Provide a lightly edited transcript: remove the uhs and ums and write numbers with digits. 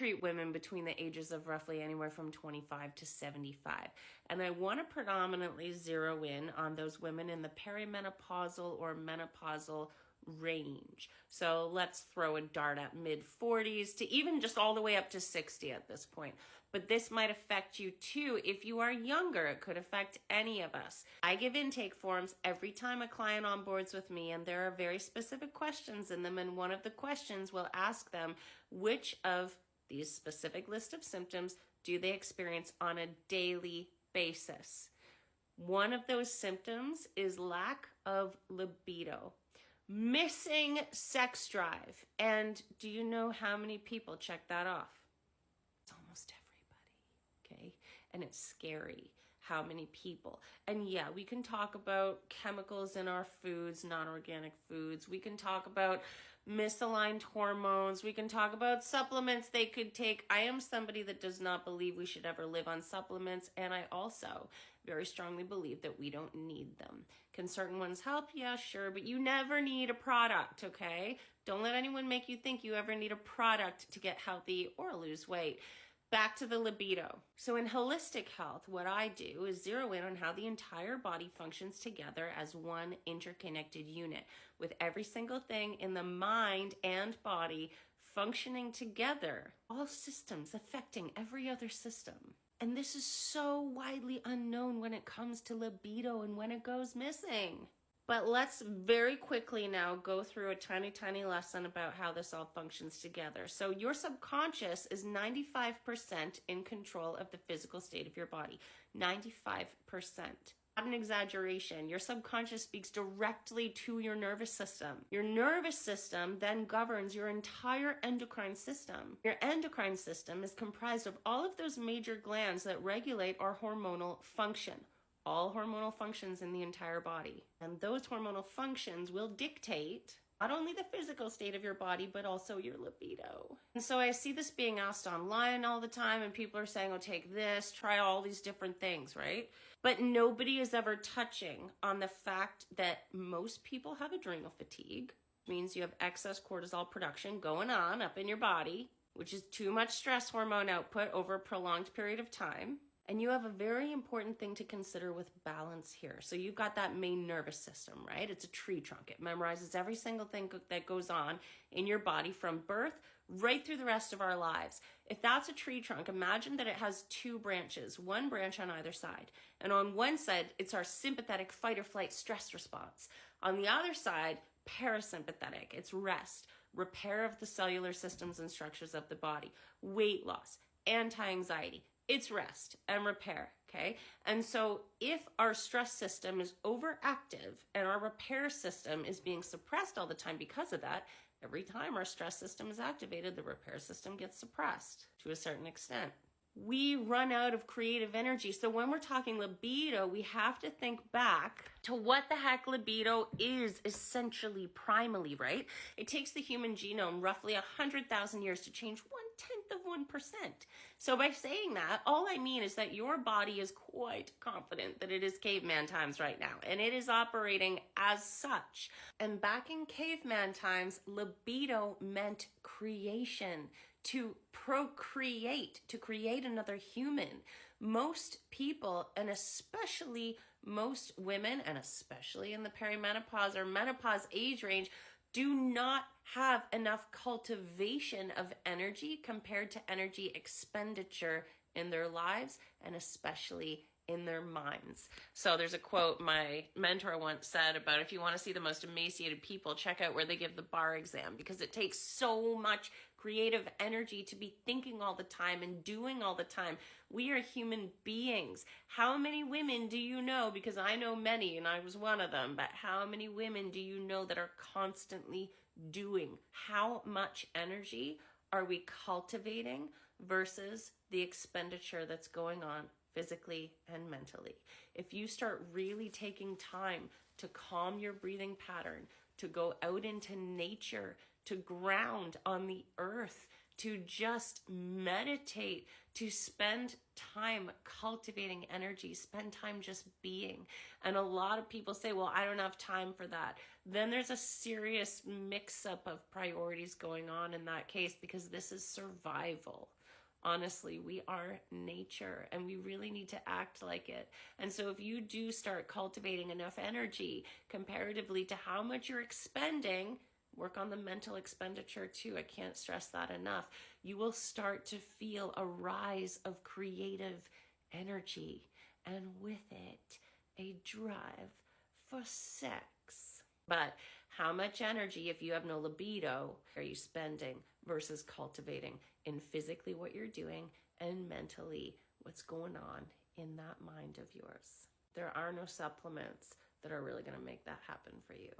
treat women between the ages of roughly anywhere from 25 to 75. And I want to predominantly zero in on those women in the perimenopausal or menopausal range. So let's throw a dart at mid 40s to even just all the way up to 60 at this point. But this might affect you too. If you are younger, it could affect any of us. I give intake forms every time a client onboards with me, and there are very specific questions in them. And one of the questions will ask them, which of these specific list of symptoms do they experience on a daily basis? One of those symptoms is lack of libido. Missing sex drive. And do you know how many people check that off? It's almost everybody, okay? And it's scary how many people. And yeah, we can talk about chemicals in our foods, non-organic foods. We can talk about misaligned hormones. We can talk about supplements they could take. I am somebody that does not believe we should ever live on supplements. And I also very strongly believe that we don't need them. Can certain ones help? Yeah, sure. But you never need a product, okay? Don't let anyone make you think you ever need a product to get healthy or lose weight. Back to the libido. So in holistic health, what I do is zero in on how the entire body functions together as one interconnected unit, with every single thing in the mind and body functioning together, all systems affecting every other system. And this is so widely unknown when it comes to libido and when it goes missing. But let's very quickly now go through a tiny, tiny lesson about how this all functions together. So your subconscious is 95% in control of the physical state of your body. 95%. Not an exaggeration. Your subconscious speaks directly to your nervous system. Your nervous system then governs your entire endocrine system. Your endocrine system is comprised of all of those major glands that regulate our hormonal function. All hormonal functions in the entire body. And those hormonal functions will dictate not only the physical state of your body, but also your libido. And so I see this being asked online all the time, and people are saying, oh, take this, try all these different things, right? But nobody is ever touching on the fact that most people have adrenal fatigue, which means you have excess cortisol production going on up in your body, which is too much stress hormone output over a prolonged period of time. And you have a very important thing to consider with balance here. So you've got that main nervous system, right? It's a tree trunk. It memorizes every single thing that goes on in your body from birth right through the rest of our lives. If that's a tree trunk, imagine that it has two branches, one branch on either side. And on one side, it's our sympathetic fight or flight stress response. On the other side, parasympathetic, it's rest, repair of the cellular systems and structures of the body, weight loss, anti-anxiety. It's rest and repair, okay? And so if our stress system is overactive and our repair system is being suppressed all the time because of that, every time our stress system is activated, the repair system gets suppressed to a certain extent. We run out of creative energy. So when we're talking libido, we have to think back to what the heck libido is essentially primally, right? It takes the human genome roughly 100,000 years to change 0.1%. So by saying that, all I mean is that your body is quite confident that it is caveman times right now, and it is operating as such. And back in caveman times, libido meant creation, to procreate, to create another human. Most people, and especially most women, and especially in the perimenopause or menopause age range, do not have enough cultivation of energy compared to energy expenditure in their lives, and especially in their minds. So there's a quote my mentor once said about, if you want to see the most emaciated people, check out where they give the bar exam, because it takes so much creative energy to be thinking all the time and doing all the time. We are human beings. How many women do you know? Because I know many and I was one of them, but how many women do you know that are constantly doing? How much energy are we cultivating versus the expenditure that's going on physically and mentally? If you start really taking time to calm your breathing pattern, to go out into nature, to ground on the earth, to just meditate, to spend time cultivating energy, spend time just being. And a lot of people say, well, I don't have time for that. then there's a serious mix-up of priorities going on in that case, because this is survival. Honestly, we are nature and we really need to act like it. And so if you do start cultivating enough energy comparatively to how much you're expending, work on the mental expenditure too. I can't stress that enough. You will start to feel a rise of creative energy, and with it, a drive for sex. But how much energy, if you have no libido, are you spending versus cultivating in physically what you're doing and mentally what's going on in that mind of yours? There are no supplements that are really going to make that happen for you.